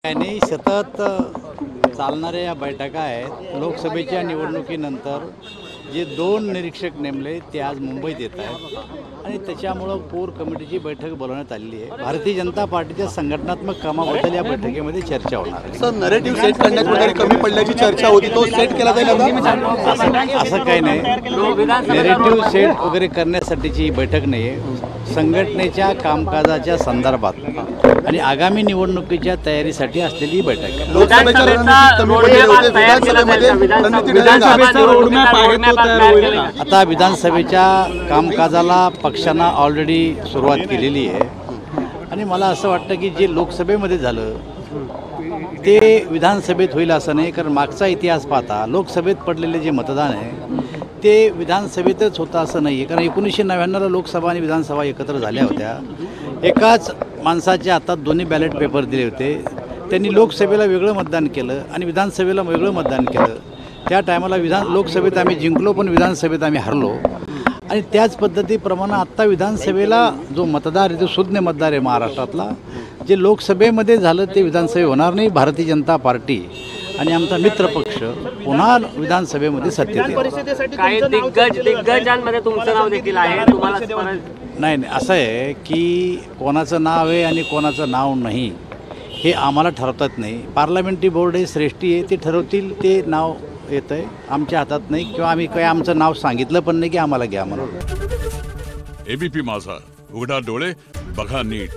आणि सतत चालणाऱ्या या बैठका आहेत। लोकसभेच्या निवडणुकीनंतर जे 2 निरीक्षक नेमले ते आज मुंबईत येत आहेत आणि त्याच्यामुळं कोर कमिटीची बैठक बोलवण्यात आलेली आहे। भारतीय जनता पार्टीच्या संघटनात्मक कामाबद्दल या बैठकीमध्ये चर्चा होणार आहे। सर, नरेटिव्ह सेट करण्यात वगैरे कमी पडल्याची चर्चा होती, तो सेट केला जाईल आता? असं काही नाही, नरेटिव्ह सेट वगैरे करण्यासाठीची बैठक नाही आहे। संघटनेच्या कामकाजाच्या संदर्भात आणि आगामी निवडणुकीच्या तयारीसाठी असलेली बैठक आहे। लोकसभेच्या रणनीतीत कमी पडले होते, विधानसभेमध्ये रणनीती आता विधानसभेच्या कामकाजाला पक्षांना ऑलरेडी सुरुवात केलेली आहे आणि मला असं वाटतं की जे लोकसभेमध्ये झालं ते विधानसभेत होईल असं नाही, कारण मागचा इतिहास पाहता लोकसभेत पडलेले जे मतदान आहे ते विधानसभेतच होतं असं नाही आहे। कारण 1999ला लोकसभा आणि विधानसभा एकत्र झाल्या होत्या। एकाच माणसाच्या हातात दोन्ही बॅलेट पेपर दिले होते, त्यांनी लोकसभेला वेगळं मतदान केलं आणि विधानसभेला वेगळं मतदान केलं। त्या टायमाला लोकसभेत आम्ही जिंकलो पण विधानसभेत आम्ही हरलो आणि त्याच पद्धतीप्रमाणे आत्ता विधानसभेला जो मतदार आहे तो शून्य मतदार आहे महाराष्ट्रातला। जे लोकसभेमध्ये झालं ते विधानसभेत होणार नाही। भारतीय जनता पार्टी आणि आमचा मित्र पक्ष पुन्हा विधानसभेमध्ये सत्तेत येईल। काही दिग्गजांमध्ये तुमचं नाव देखील आहे, तुम्हाला नाही असं आहे की कोणाचं नाव आहे आणि कोणाचं नाव नाही हे आम्हाला ठरवतात नाही। पार्लमेंटरी बोर्ड हे श्रेष्ठी आहे, ते ठरवतील, ते नाव येतं आहे, आमच्या हातात नाही किंवा आम्ही काही आमचं नाव सांगितलं पण नाही की आम्हाला घ्या म्हणून। एबीपी माझा, उघडा डोळे बघा नीट।